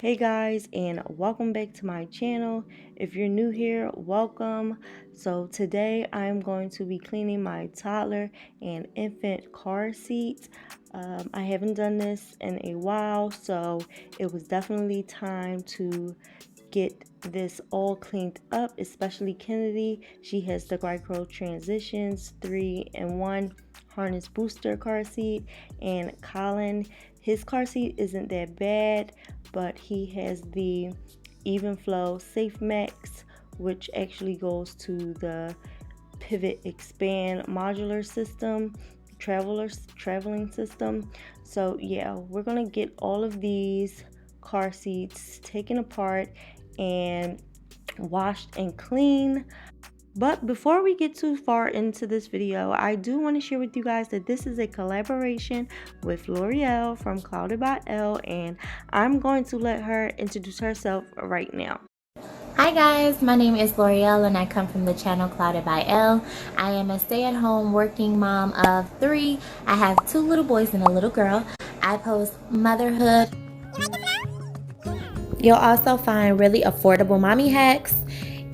Hey guys, and welcome back to my channel. If you're new here, welcome. So today I'm going to be cleaning my toddler and infant car seat. I haven't done this in a while, so it was definitely time to get this all cleaned up, especially Kennedy. She has the Graco Tranzitions 3-in-1 harness booster car seat, and Kollin, his car seat isn't that bad, but he has the Evenflo SafeMax, which actually goes to the pivot Xpand modular system, traveling system. So yeah, we're gonna get all of these car seats taken apart and washed and clean. But before we get too far into this video, I do want to share with you guys that this is a collaboration with L'Oreal from Clouded by Elle, and I'm going to let her introduce herself right now. Hi guys, my name is L'Oreal and I come from the channel Clouded by Elle. I am a stay-at-home working mom of 3. I have 2 little boys and a little girl. I post motherhood. You'll also find really affordable mommy hacks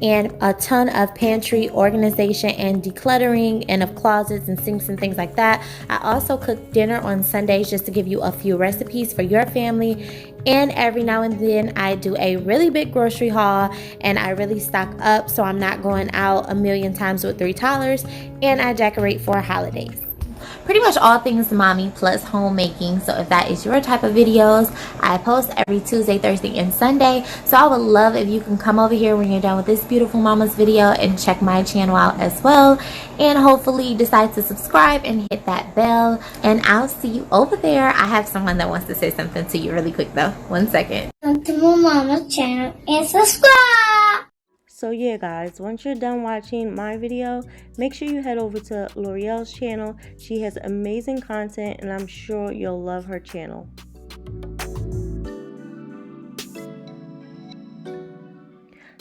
and a ton of pantry organization and decluttering and of closets and sinks and things like that. I also cook dinner on Sundays just to give you a few recipes for your family. And every now and then I do a really big grocery haul and I really stock up so I'm not going out a million times with 3 toddlers, and I decorate for holidays. Pretty much all things mommy plus homemaking. So if that is your type of videos, I post every Tuesday, Thursday, and Sunday. So I would love if you can come over here when you're done with this beautiful mama's video and check my channel out as well. And hopefully decide to subscribe and hit that bell. And I'll see you over there. I have someone that wants to say something to you really quick though. 1 second. Come to my mama's channel and subscribe. So yeah guys, once you're done watching my video, make sure you head over to L'Oreal's channel. She has amazing content and I'm sure you'll love her channel.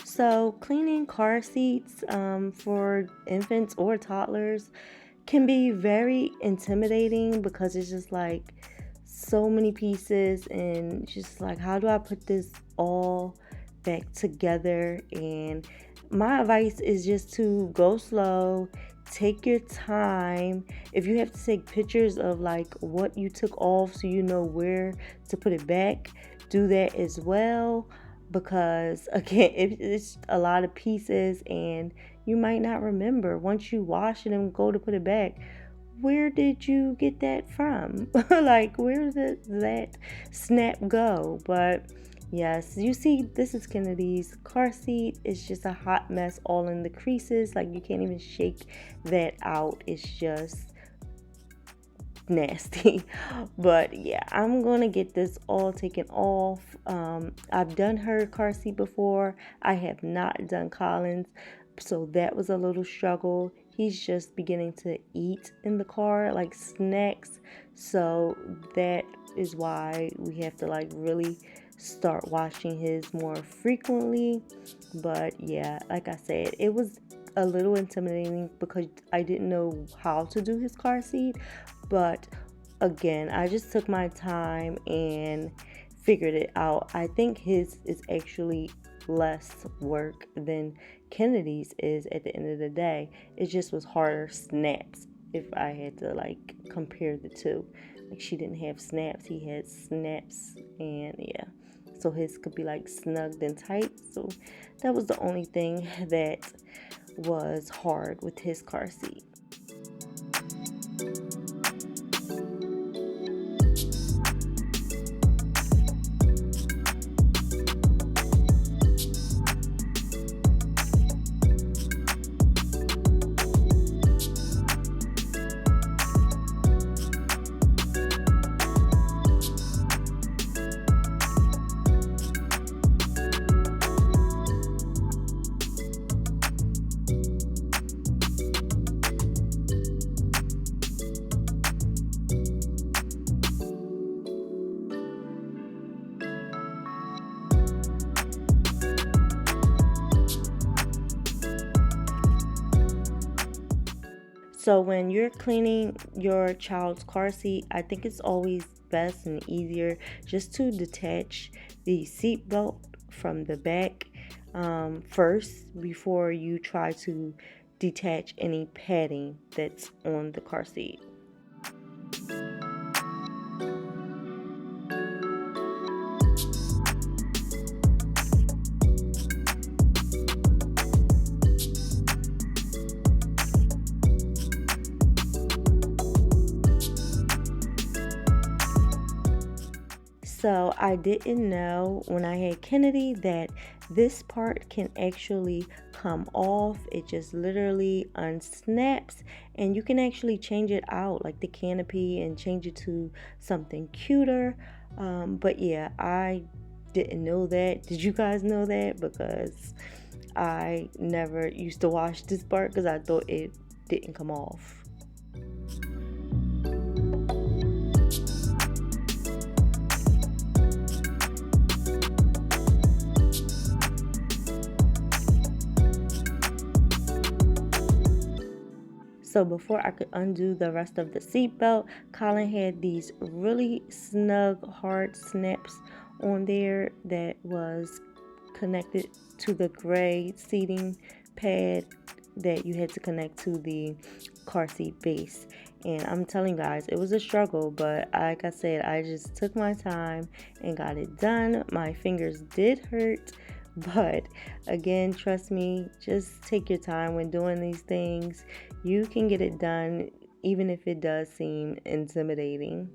So cleaning car seats for infants or toddlers can be very intimidating because it's just like so many pieces and just like, how do I put this all back together? And my advice is just to go slow, take your time. If you have to take pictures of like what you took off so you know where to put it back, do that as well, because again, it's a lot of pieces and you might not remember once you wash it and go to put it back, where did you get that from? Like, where did that snap go? But yes, you see, this is Kennedy's car seat. It's just a hot mess all in the creases. Like, you can't even shake that out. It's just nasty. But yeah, I'm gonna get this all taken off. I've done her car seat before. I have not done Collin's, so that was a little struggle. He's just beginning to eat in the car, like snacks, so that is why we have to like really start washing his more frequently. But yeah, like I said, it was a little intimidating because I didn't know how to do his car seat, but again, I just took my time and figured it out. I think his is actually less work than Kennedy's is at the end of the day. It just was harder snaps if I had to like compare the two. Like, she didn't have snaps, he had snaps, and yeah, so his could be like snugged and tight. So that was the only thing that was hard with his car seat. So when you're cleaning your child's car seat, I think it's always best and easier just to detach the seat belt from the back first before you try to detach any padding that's on the car seat. So I didn't know when I had Kennedy that this part can actually come off. It just literally unsnaps, and you can actually change it out like the canopy and change it to something cuter. But yeah, I didn't know that. Did you guys know that? Because I never used to wash this part because I thought it didn't come off. So before I could undo the rest of the seatbelt, Kollin had these really snug hard snaps on there that was connected to the gray seating pad that you had to connect to the car seat base. And I'm telling you guys, it was a struggle, but like I said, I just took my time and got it done. My fingers did hurt, but again, trust me, just take your time when doing these things. You can get it done even if it does seem intimidating.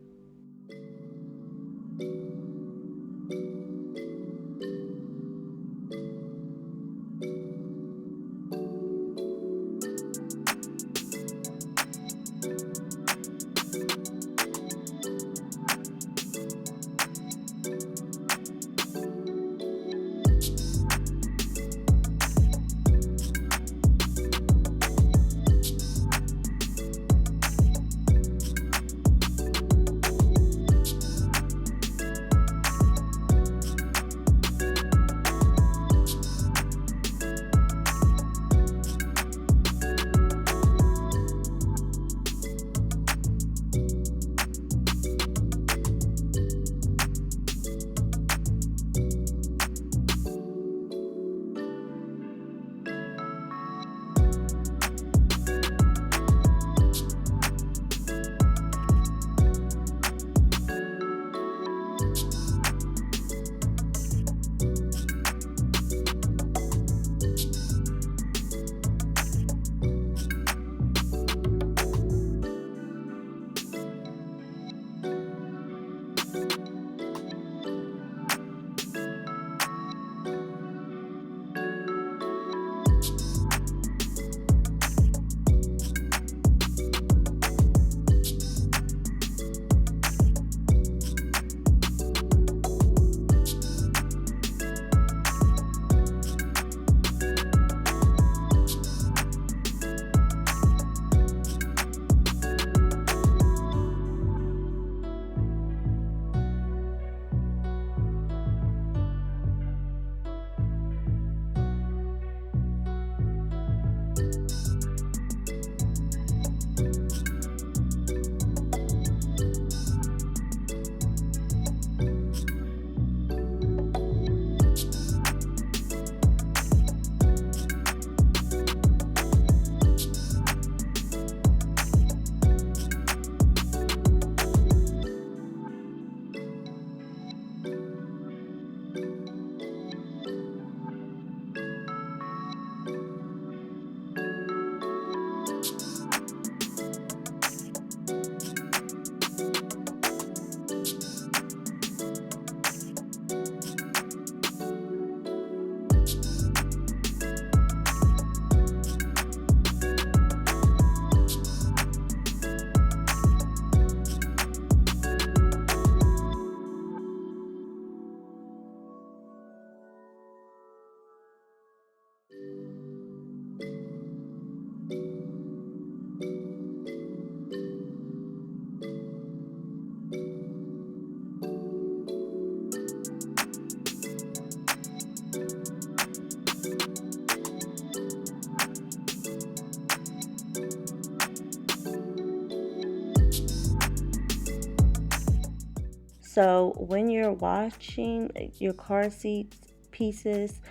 So when you're washing your car seat pieces,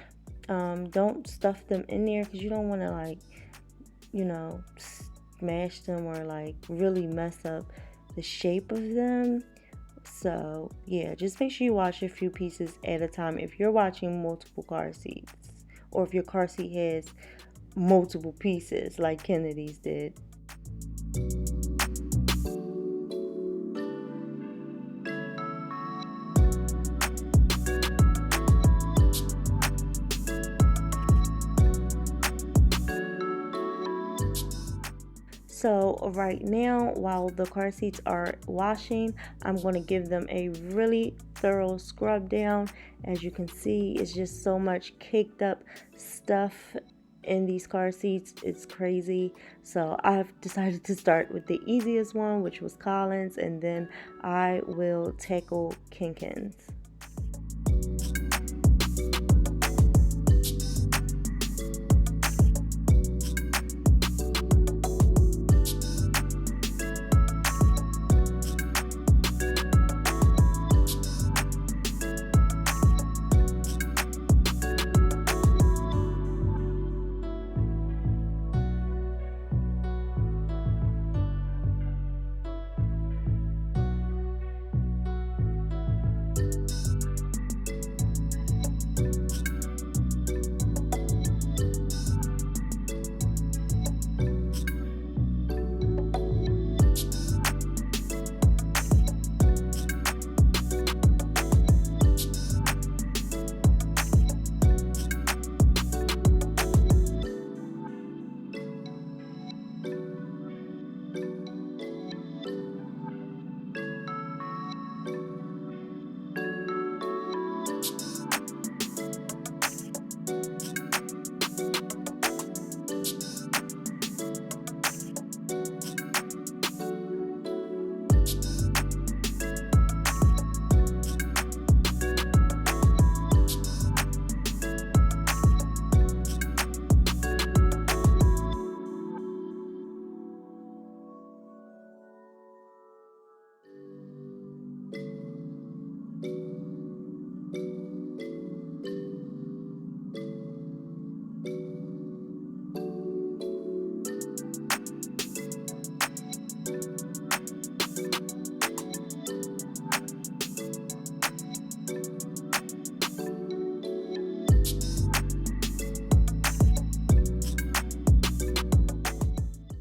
don't stuff them in there because you don't want to like, smash them or like really mess up the shape of them. So yeah, just make sure you wash a few pieces at a time if you're watching multiple car seats, or if your car seat has multiple pieces like Kennedy's did. So right now, while the car seats are washing, I'm going to give them a really thorough scrub down. As you can see, it's just so much caked up stuff in these car seats. It's crazy. So I've decided to start with the easiest one, which was Kollin's, and then I will tackle Kinkin's.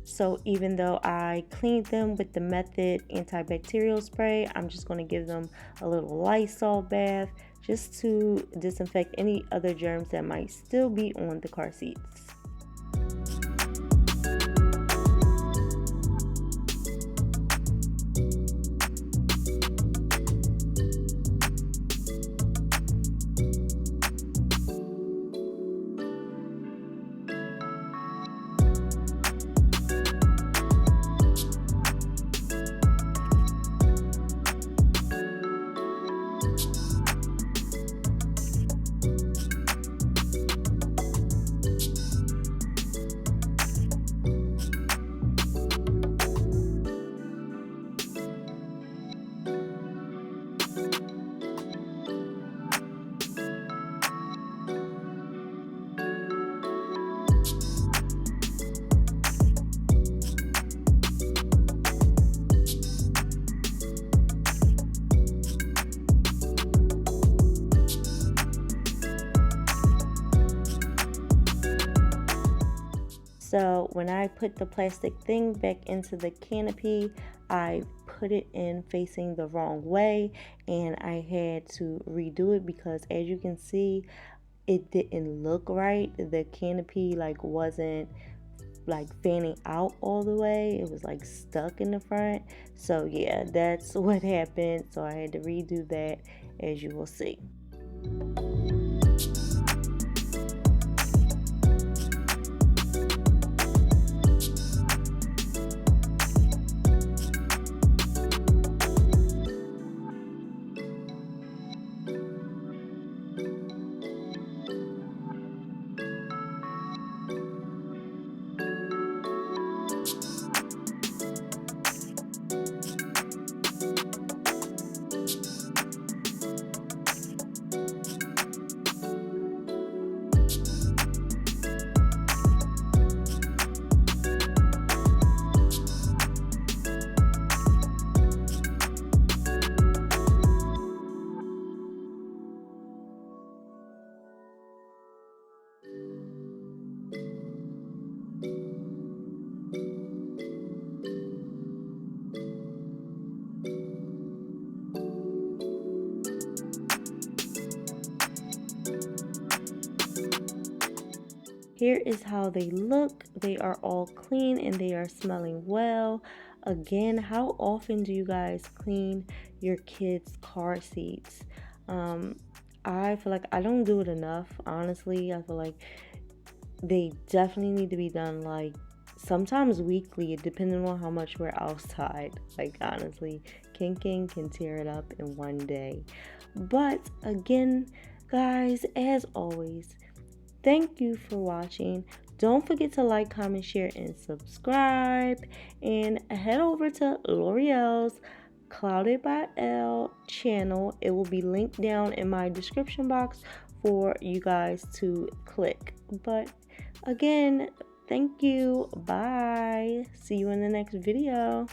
So even though I cleaned them with the Method antibacterial spray, I'm just going to give them a little Lysol bath just to disinfect any other germs that might still be on the car seats. So when I put the plastic thing back into the canopy, I put it in facing the wrong way, and I had to redo it because, as you can see, it didn't look right. The canopy wasn't fanning out all the way. It was stuck in the front. So yeah, that's what happened. So I had to redo that, as you will see. Here is how they look. They are all clean and they are smelling well. Again, how often do you guys clean your kids' car seats? I feel like I don't do it enough, honestly. I feel like they definitely need to be done like sometimes weekly, depending on how much we're outside. Like, honestly, King can tear it up in one day. But again, guys, as always, thank you for watching. Don't forget to like, comment, share, and subscribe. And head over to L'Oreal's Clouded by L channel. It will be linked down in my description box for you guys to click. But again, thank you. Bye. See you in the next video.